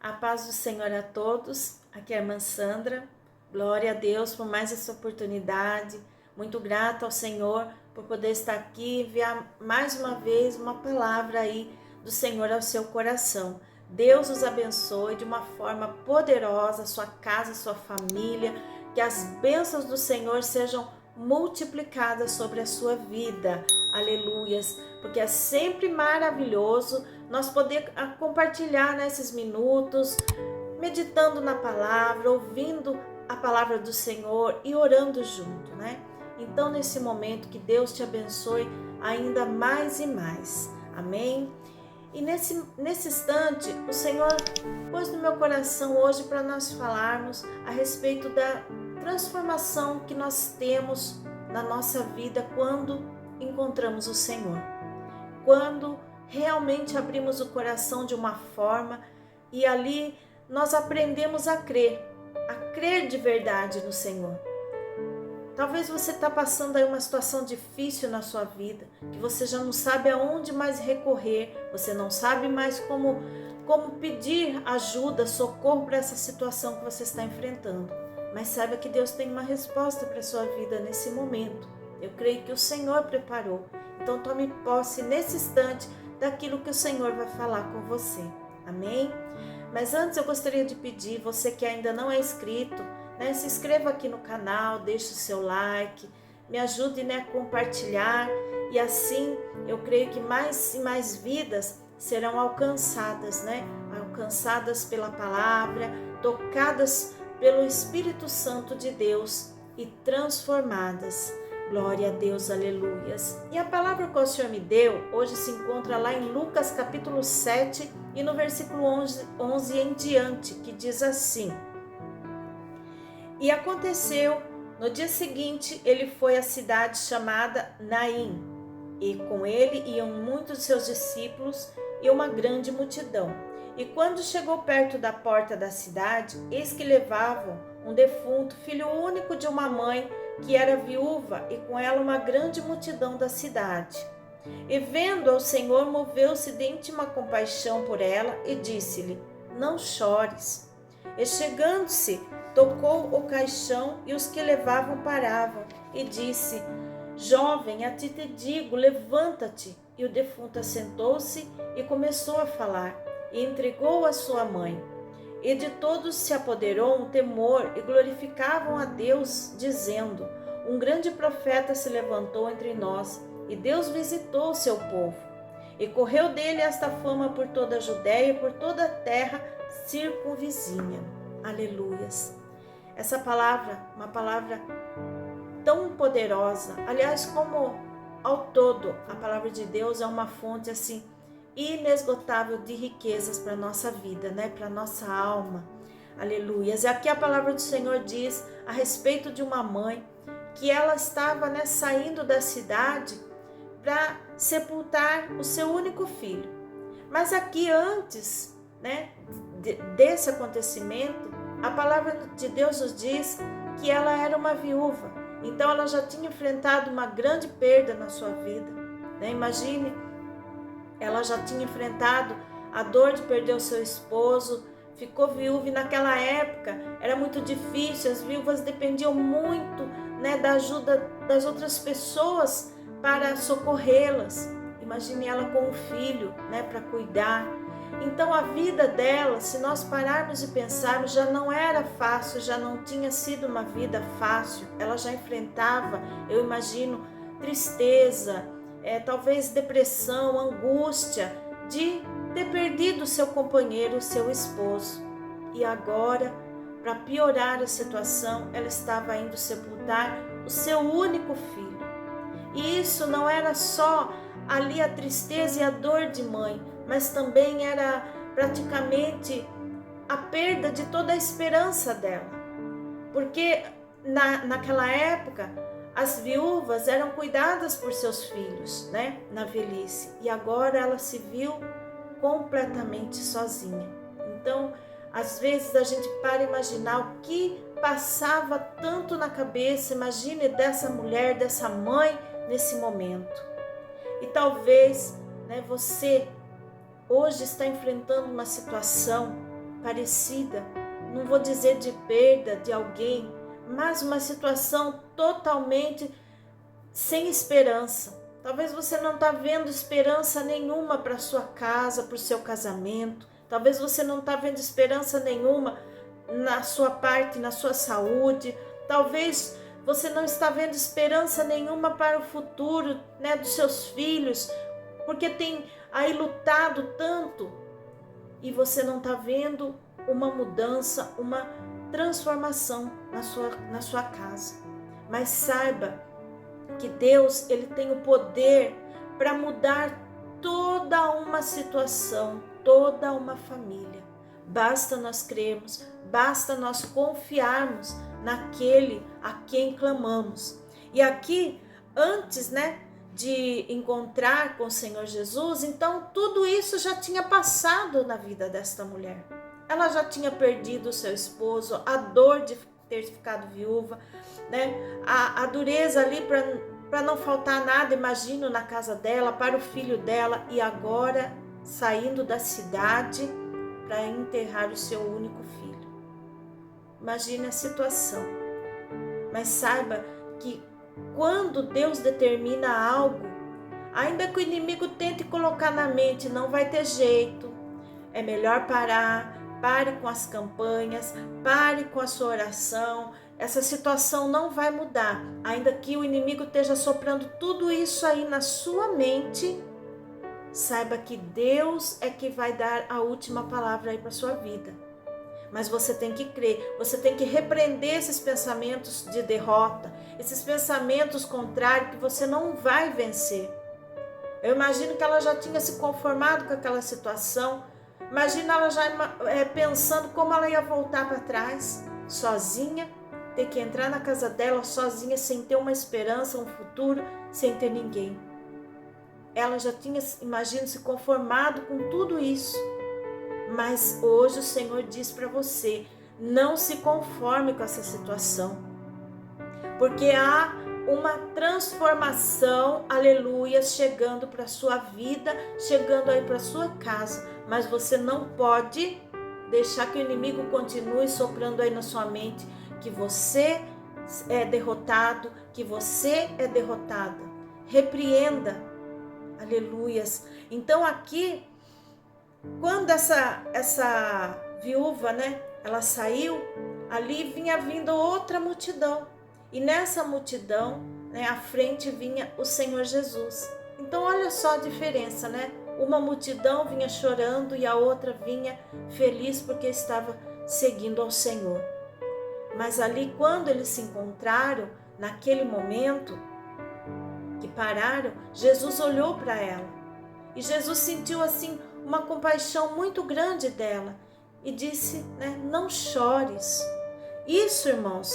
A paz do Senhor a todos, aqui é a irmã Sandra. Glória a Deus por mais essa oportunidade. Muito grata ao Senhor por poder estar aqui e enviar mais uma vez uma palavra aí do Senhor ao seu coração. Deus os abençoe de uma forma poderosa, sua casa, sua família, que as bênçãos do Senhor sejam multiplicadas sobre a sua vida. Aleluias, porque é sempre maravilhoso nós poder compartilhar nesses minutos, meditando na palavra, ouvindo a palavra do Senhor e orando junto, né? Então, nesse momento, que Deus te abençoe ainda mais e mais. Amém? E nesse instante, o Senhor pôs no meu coração hoje para nós falarmos a respeito da transformação que nós temos na nossa vida quando encontramos o Senhor. Quando realmente abrimos o coração de uma forma e ali nós aprendemos a crer de verdade no Senhor. Talvez você está passando aí uma situação difícil na sua vida, que você já não sabe aonde mais recorrer, você não sabe mais como pedir ajuda, socorro para essa situação que você está enfrentando. Mas saiba que Deus tem uma resposta para a sua vida nesse momento. Eu creio que o Senhor preparou. Então tome posse nesse instante daquilo que o Senhor vai falar com você. Amém? Mas antes eu gostaria de pedir, você que ainda não é inscrito, né, se inscreva aqui no canal, deixe o seu like, me ajude, né, a compartilhar, e assim eu creio que mais e mais vidas serão alcançadas, né? Alcançadas pela palavra, tocadas pelo Espírito Santo de Deus e transformadas. Glória a Deus, aleluias. E a palavra que o Senhor me deu hoje se encontra lá em Lucas capítulo 7 e no versículo 11 em diante, que diz assim: E aconteceu, no dia seguinte, ele foi à cidade chamada Naim, e com ele iam muitos de seus discípulos e uma grande multidão. E quando chegou perto da porta da cidade, eis que levavam um defunto, filho único de uma mãe, que era viúva, e com ela uma grande multidão da cidade. E vendo ao Senhor, moveu-se de íntima compaixão por ela e disse-lhe: Não chores. E chegando-se, tocou o caixão, e os que levavam paravam, e disse: Jovem, a ti te digo, levanta-te. E o defunto assentou-se e começou a falar, e entregou a sua mãe. E de todos se apoderou um temor, e glorificavam a Deus, dizendo: Um grande profeta se levantou entre nós, e Deus visitou o seu povo. E correu dele esta fama por toda a Judéia e por toda a terra circunvizinha. Aleluias. Essa palavra, uma palavra tão poderosa. Aliás, como ao todo, a palavra de Deus é uma fonte assim inesgotável de riquezas para a nossa vida, né? Para a nossa alma. Aleluias. E aqui a palavra do Senhor diz a respeito de uma mãe que ela estava, né, saindo da cidade para sepultar o seu único filho. Mas aqui antes, né, desse acontecimento, a palavra de Deus nos diz que ela era uma viúva. Então ela já tinha enfrentado uma grande perda na sua vida, né? Imagine, ela já tinha enfrentado a dor de perder o seu esposo, ficou viúva, e naquela época era muito difícil, as viúvas dependiam muito, né, da ajuda das outras pessoas para socorrê-las. Imagine ela com um filho, né, para cuidar. Então a vida dela, se nós pararmos e pensarmos, já não era fácil, já não tinha sido uma vida fácil. Ela já enfrentava, eu imagino, tristeza, talvez depressão, angústia de ter perdido o seu companheiro, o seu esposo. E agora, para piorar a situação, ela estava indo sepultar o seu único filho. E isso não era só ali a tristeza e a dor de mãe, mas também era praticamente a perda de toda a esperança dela. Porque naquela época, as viúvas eram cuidadas por seus filhos, né, na velhice. E agora ela se viu completamente sozinha. Então, às vezes a gente para imaginar o que passava tanto na cabeça, imagine dessa mulher, dessa mãe nesse momento. E talvez, né, você hoje está enfrentando uma situação parecida, não vou dizer de perda de alguém, mas uma situação totalmente sem esperança. Talvez você não está vendo esperança nenhuma para sua casa, para o seu casamento. Talvez você não está vendo esperança nenhuma na sua parte, na sua saúde. Talvez você não está vendo esperança nenhuma para o futuro, né, dos seus filhos, porque tem aí lutado tanto e você não está vendo uma mudança, uma transformação na sua casa. Mas saiba que Deus, ele tem o poder para mudar toda uma situação, toda uma família. Basta nós crermos, basta nós confiarmos naquele a quem clamamos. E aqui, antes, né, de encontrar com o Senhor Jesus, então tudo isso já tinha passado na vida desta mulher. Ela já tinha perdido o seu esposo, a dor de ter ficado viúva, né? A dureza ali para não faltar nada, imagino, na casa dela, para o filho dela, e agora saindo da cidade para enterrar o seu único filho. Imagine a situação. Mas saiba que quando Deus determina algo, ainda que o inimigo tente colocar na mente, não vai ter jeito, é melhor parar. Pare com as campanhas, pare com a sua oração. Essa situação não vai mudar, ainda que o inimigo esteja soprando tudo isso aí na sua mente. Saiba que Deus é que vai dar a última palavra aí para sua vida. Mas você tem que crer, você tem que repreender esses pensamentos de derrota, esses pensamentos contrários que você não vai vencer. Eu imagino que ela já tinha se conformado com aquela situação. Imagina ela já pensando como ela ia voltar para trás, sozinha, ter que entrar na casa dela sozinha, sem ter uma esperança, um futuro, sem ter ninguém. Ela já tinha, imagino, se conformado com tudo isso. Mas hoje o Senhor diz para você, não se conforme com essa situação, porque há uma transformação, aleluia, chegando para a sua vida, chegando aí para a sua casa. Mas você não pode deixar que o inimigo continue soprando aí na sua mente que você é derrotado, que você é derrotada. Repreenda, aleluias. Então aqui, quando essa viúva, né, ela saiu, ali vinha vindo outra multidão. E nessa multidão, né, à frente vinha o Senhor Jesus. Então olha só a diferença, né? Uma multidão vinha chorando e a outra vinha feliz porque estava seguindo ao Senhor. Mas ali, quando eles se encontraram, naquele momento que pararam, Jesus olhou para ela. E Jesus sentiu assim uma compaixão muito grande dela e disse, né, não chores. Isso, irmãos,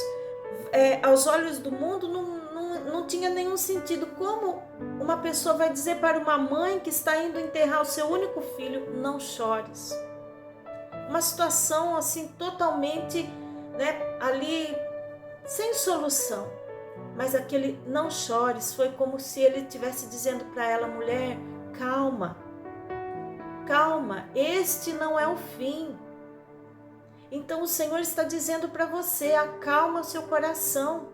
aos olhos do mundo não tinha nenhum sentido. Como uma pessoa vai dizer para uma mãe que está indo enterrar o seu único filho, não chores? Uma situação assim totalmente, né, ali sem solução. Mas aquele não chores foi como se ele estivesse dizendo para ela, mulher, calma, calma, este não é o fim. Então o Senhor está dizendo para você, acalma o seu coração.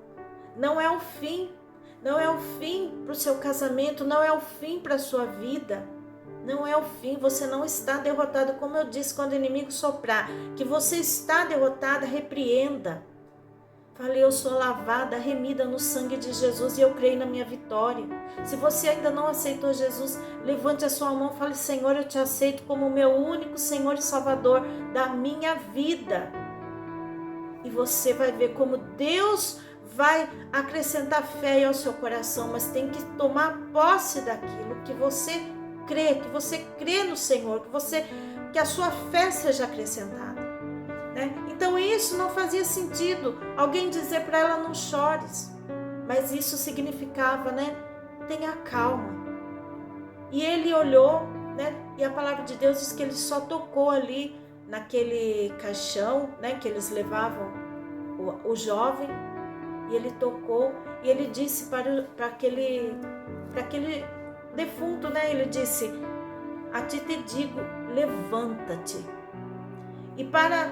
Não é o fim, não é o fim para o seu casamento, não é o fim para a sua vida, não é o fim, você não está derrotado, como eu disse, quando o inimigo soprar, que você está derrotada, repreenda. Falei, eu sou lavada, remida no sangue de Jesus e eu creio na minha vitória. Se você ainda não aceitou Jesus, levante a sua mão e fale, Senhor, eu te aceito como o meu único Senhor e Salvador da minha vida. E você vai ver como Deus vai acrescentar fé ao seu coração, mas tem que tomar posse daquilo que você crê no Senhor, que a sua fé seja acrescentada. Né? Então isso não fazia sentido, alguém dizer para ela não chores, mas isso significava, né? Tenha calma. E ele olhou, né? E a palavra de Deus diz que ele só tocou ali naquele caixão, né? Que eles levavam o jovem, e ele tocou e ele disse para aquele defunto, né? Ele disse, a ti te digo, levanta-te. E para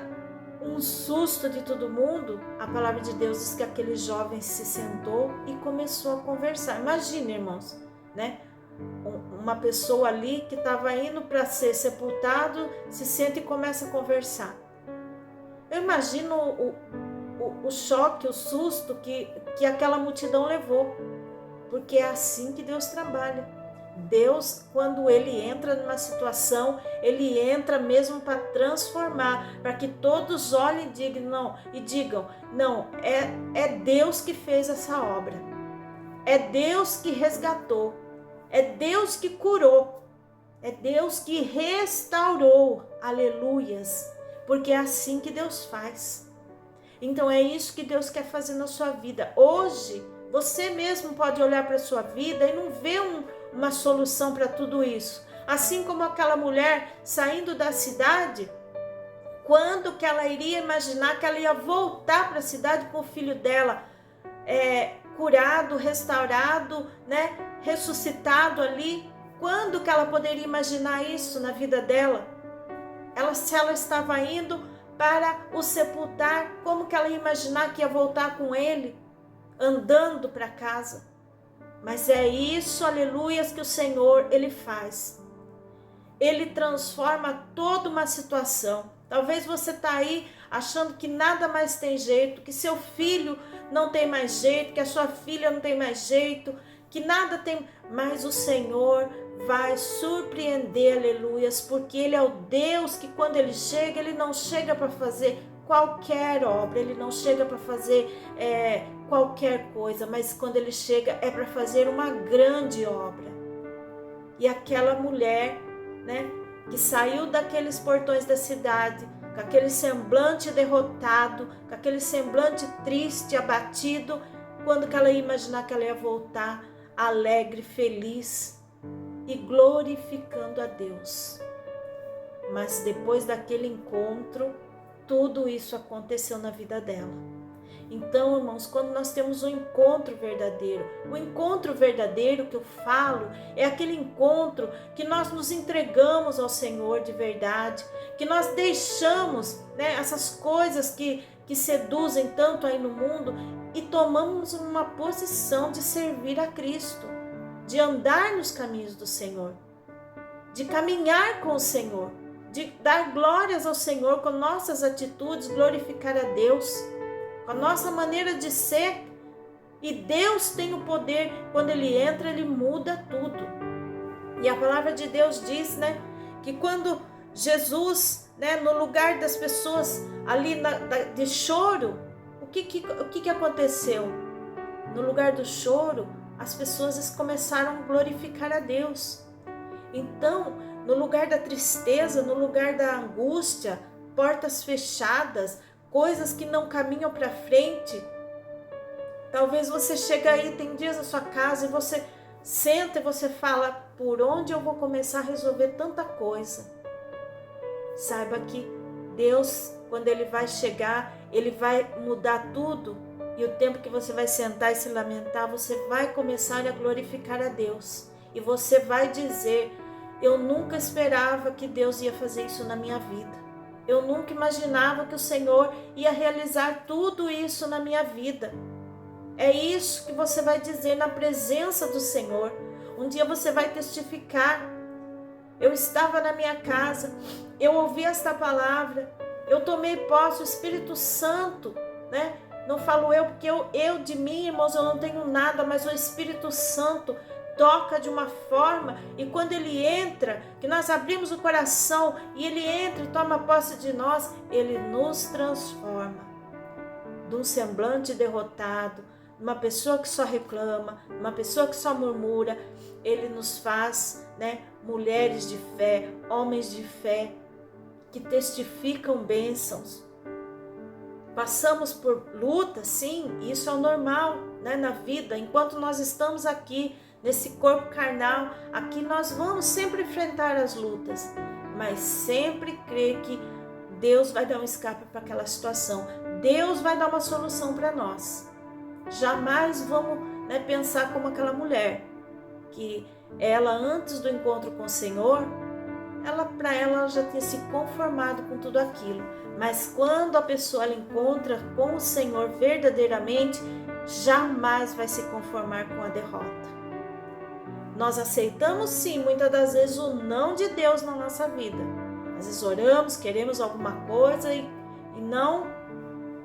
um susto de todo mundo, a palavra de Deus diz que aquele jovem se sentou e começou a conversar. Imagina, irmãos, né? Uma pessoa ali que estava indo para ser sepultado, se senta e começa a conversar. Eu imagino o choque, o susto que aquela multidão levou, porque é assim que Deus trabalha. Deus, quando Ele entra numa situação, Ele entra mesmo para transformar, para que todos olhem e digam, não, é Deus que fez essa obra, é Deus que resgatou, é Deus que curou, é Deus que restaurou, aleluias, porque é assim que Deus faz. Então é isso que Deus quer fazer na sua vida. Hoje, você mesmo pode olhar para a sua vida e não ver uma solução para tudo isso. Assim como aquela mulher saindo da cidade, quando que ela iria imaginar que ela ia voltar para a cidade com o filho dela curado, restaurado, né, ressuscitado ali? Quando que ela poderia imaginar isso na vida dela? Se ela estava indo para o sepultar, como que ela ia imaginar que ia voltar com ele, andando para casa? Mas é isso, aleluias, que o Senhor, Ele faz. Ele transforma toda uma situação. Talvez você está aí achando que nada mais tem jeito, que seu filho não tem mais jeito, que a sua filha não tem mais jeito, que nada tem, mas o Senhor vai surpreender, aleluias, porque Ele é o Deus que quando Ele chega, Ele não chega para fazer qualquer obra, Ele não chega para fazer qualquer coisa, mas quando Ele chega é para fazer uma grande obra. E aquela mulher, né, que saiu daqueles portões da cidade, com aquele semblante derrotado, com aquele semblante triste, abatido, quando que ela ia imaginar que ela ia voltar alegre, feliz e glorificando a Deus? Mas depois daquele encontro, tudo isso aconteceu na vida dela. Então, irmãos, quando nós temos um encontro verdadeiro, o encontro verdadeiro que eu falo é aquele encontro que nós nos entregamos ao Senhor de verdade, que nós deixamos, né, essas coisas que seduzem tanto aí no mundo e tomamos uma posição de servir a Cristo, de andar nos caminhos do Senhor, de caminhar com o Senhor, de dar glórias ao Senhor com nossas atitudes, glorificar a Deus, com a nossa maneira de ser. E Deus tem o poder, quando Ele entra, Ele muda tudo. E a palavra de Deus diz, né, que quando Jesus, né, no lugar das pessoas ali de choro, o que aconteceu? No lugar do choro, as pessoas começaram a glorificar a Deus. Então, no lugar da tristeza, no lugar da angústia, portas fechadas, coisas que não caminham para frente, talvez você chega aí, tem dias na sua casa e você senta e você fala, por onde eu vou começar a resolver tanta coisa? Saiba que Deus, quando Ele vai chegar, Ele vai mudar tudo, e o tempo que você vai sentar e se lamentar, você vai começar a glorificar a Deus, e você vai dizer, eu nunca esperava que Deus ia fazer isso na minha vida. Eu nunca imaginava que o Senhor ia realizar tudo isso na minha vida. É isso que você vai dizer na presença do Senhor. Um dia você vai testificar. Eu estava na minha casa, eu ouvi esta palavra, eu tomei posse, o Espírito Santo, né? Não falo eu, porque eu de mim, irmãos, eu não tenho nada, mas o Espírito Santo toca de uma forma, e quando Ele entra, que nós abrimos o coração, e Ele entra e toma posse de nós, Ele nos transforma de um semblante derrotado, uma pessoa que só reclama, uma pessoa que só murmura. Ele nos faz, né, mulheres de fé, homens de fé, que testificam bênçãos. Passamos por lutas, sim, isso é o normal, né, na vida. Enquanto nós estamos aqui, nesse corpo carnal, aqui nós vamos sempre enfrentar as lutas, mas sempre crer que Deus vai dar um escape para aquela situação. Deus vai dar uma solução para nós. Jamais vamos, né, pensar como aquela mulher, que ela, antes do encontro com o Senhor, para ela já tinha se conformado com tudo aquilo. Mas quando a pessoa ela encontra com o Senhor verdadeiramente, jamais vai se conformar com a derrota. Nós aceitamos sim, muitas das vezes, o não de Deus na nossa vida. Às vezes oramos, queremos alguma coisa e não,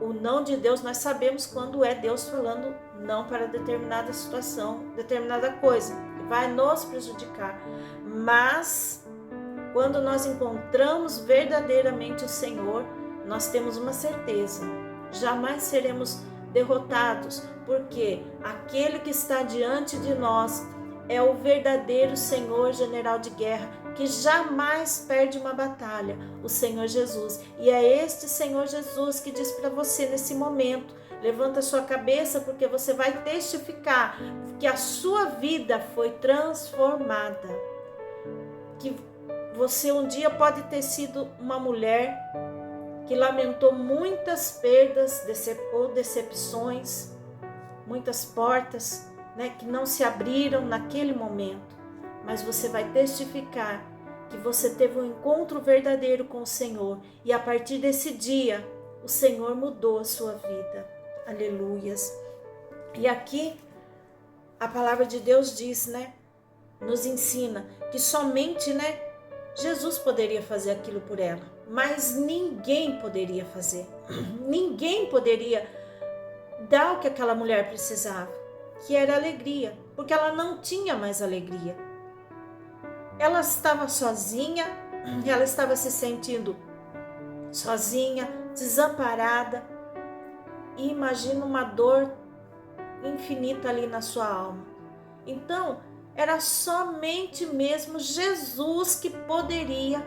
o não de Deus, nós sabemos quando é Deus falando não para determinada situação, determinada coisa, que vai nos prejudicar. Mas quando nós encontramos verdadeiramente o Senhor, nós temos uma certeza, jamais seremos derrotados, porque aquele que está diante de nós é o verdadeiro Senhor, general de guerra, que jamais perde uma batalha, o Senhor Jesus. E é este Senhor Jesus que diz para você nesse momento: levanta a sua cabeça, porque você vai testificar que a sua vida foi transformada. Que você um dia pode ter sido uma mulher que lamentou muitas perdas ou decepções, muitas portas, que não se abriram naquele momento, mas você vai testificar que você teve um encontro verdadeiro com o Senhor e a partir desse dia o Senhor mudou a sua vida. Aleluias. E aqui a palavra de Deus diz, nos ensina que somente, Jesus poderia fazer aquilo por ela, mas ninguém poderia fazer. Ninguém poderia dar o que aquela mulher precisava, que era alegria, porque ela não tinha mais alegria. Ela estava sozinha, ela estava se sentindo sozinha, desamparada, e imagina uma dor infinita ali na sua alma. Então, era somente mesmo Jesus que poderia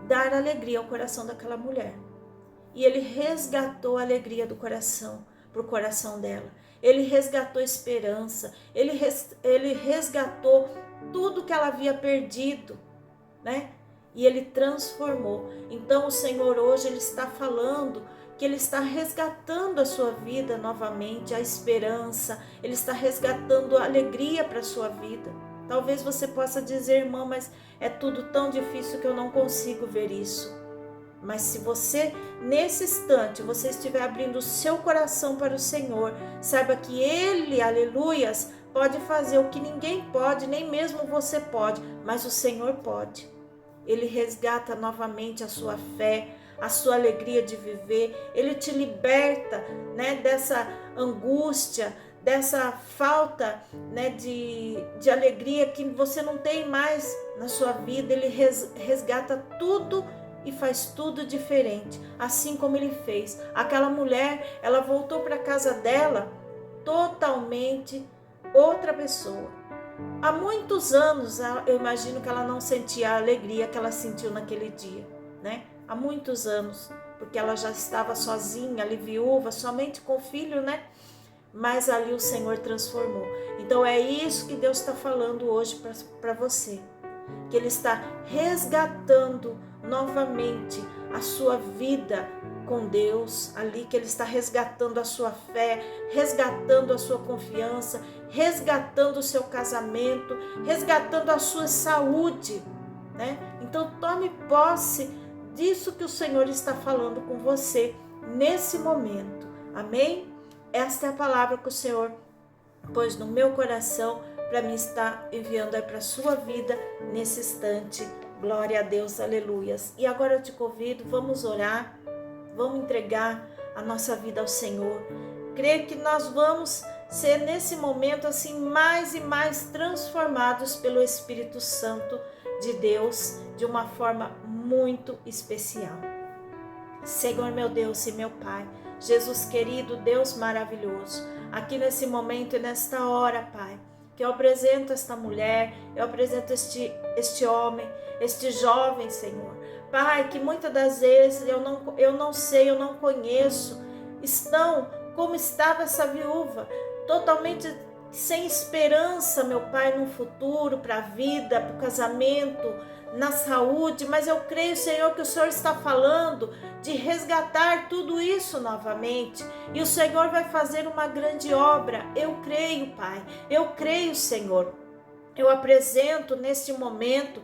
dar alegria ao coração daquela mulher. E ele resgatou a alegria do coração, para o coração dela. Ele resgatou esperança, ele resgatou tudo que ela havia perdido, E ele transformou. Então o Senhor hoje ele está falando que ele está resgatando a sua vida novamente, a esperança, ele está resgatando a alegria para a sua vida. Talvez você possa dizer: irmã, mas é tudo tão difícil que eu não consigo ver isso. Mas se você, nesse instante, você estiver abrindo o seu coração para o Senhor, saiba que Ele, aleluias, pode fazer o que ninguém pode, nem mesmo você pode, mas o Senhor pode. Ele resgata novamente a sua fé, a sua alegria de viver. Ele te liberta, dessa angústia, dessa falta, de alegria que você não tem mais na sua vida. Ele resgata tudo e faz tudo diferente, assim como ele fez. Aquela mulher, ela voltou para a casa dela totalmente outra pessoa. Há muitos anos, eu imagino que ela não sentia a alegria que ela sentiu naquele dia, Há muitos anos, porque ela já estava sozinha, ali viúva, somente com o filho, Mas ali o Senhor transformou. Então é isso que Deus está falando hoje para você, que Ele está resgatando novamente a sua vida com Deus, ali que Ele está resgatando a sua fé, resgatando a sua confiança, resgatando o seu casamento, resgatando a sua saúde, Então tome posse disso que o Senhor está falando com você nesse momento, amém? Esta é a palavra que o Senhor pôs no meu coração para mim estar enviando aí para a sua vida nesse instante. Glória a Deus, aleluias. E agora eu te convido, vamos orar, vamos entregar a nossa vida ao Senhor. Creio que nós vamos ser nesse momento assim mais e mais transformados pelo Espírito Santo de Deus de uma forma muito especial. Senhor meu Deus e meu Pai, Jesus querido, Deus maravilhoso, aqui nesse momento e nesta hora, Pai, que eu apresento esta mulher, eu apresento este homem, este jovem, Senhor. Pai, que muitas das vezes eu não sei, eu não conheço, estão como estava essa viúva, totalmente sem esperança, meu Pai, no futuro, para a vida, para o casamento, na saúde, mas eu creio, Senhor, que o Senhor está falando de resgatar tudo isso novamente, e o Senhor vai fazer uma grande obra. Eu creio, Pai, eu creio, Senhor. Eu apresento neste momento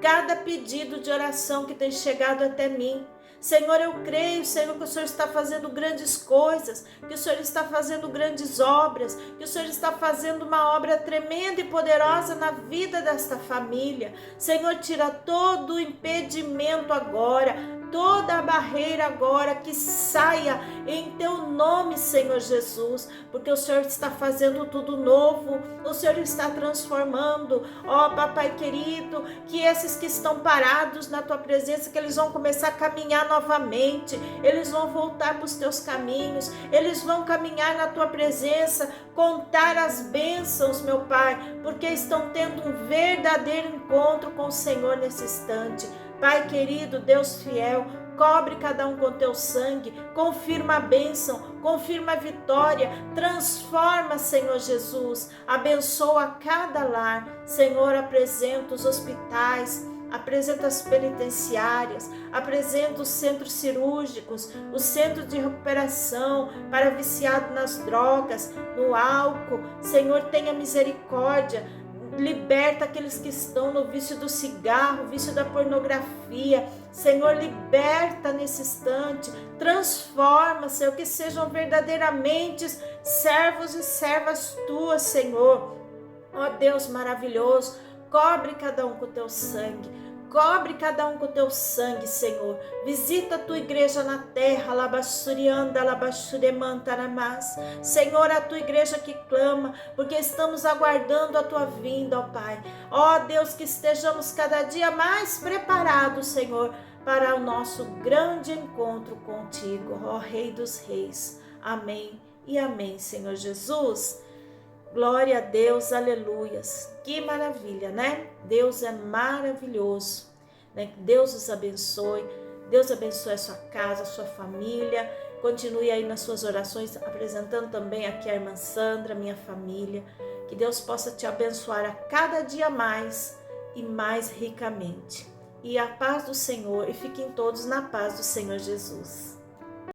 cada pedido de oração que tem chegado até mim. Senhor, eu creio, Senhor, que o Senhor está fazendo grandes coisas, que o Senhor está fazendo grandes obras, que o Senhor está fazendo uma obra tremenda e poderosa na vida desta família. Senhor, tira todo o impedimento agora, toda a barreira agora, que saia em teu nome, Senhor Jesus, porque o Senhor está fazendo tudo novo, o Senhor está transformando, ó Papai querido, que esses que estão parados na tua presença, que eles vão começar a caminhar novamente, eles vão voltar para os teus caminhos, eles vão caminhar na tua presença, contar as bênçãos, meu Pai, porque estão tendo um verdadeiro encontro com o Senhor nesse instante. Pai querido, Deus fiel, cobre cada um com teu sangue, confirma a bênção, confirma a vitória, transforma, Senhor Jesus, abençoa cada lar. Senhor, apresenta os hospitais, apresenta as penitenciárias, apresenta os centros cirúrgicos, os centros de recuperação para viciado nas drogas, no álcool. Senhor, tenha misericórdia. Liberta aqueles que estão no vício do cigarro, vício da pornografia. Senhor, liberta nesse instante. Transforma, Senhor, que sejam verdadeiramente servos e servas tuas, Senhor. Ó Deus maravilhoso, cobre cada um com o teu sangue. Cobre cada um com o teu sangue, Senhor. Visita a tua igreja na terra, labassurianda, labassuremantaramás. Senhor, a tua igreja que clama, porque estamos aguardando a tua vinda, ó Pai. Ó Deus, que estejamos cada dia mais preparados, Senhor, para o nosso grande encontro contigo, ó Rei dos Reis. Amém e amém, Senhor Jesus. Glória a Deus, aleluias. Que maravilha, né? Deus é maravilhoso, né? Deus os abençoe. Deus abençoe a sua casa, a sua família. Continue aí nas suas orações, apresentando também aqui a irmã Sandra, minha família. Que Deus possa te abençoar a cada dia mais e mais ricamente. E a paz do Senhor, e fiquem todos na paz do Senhor Jesus.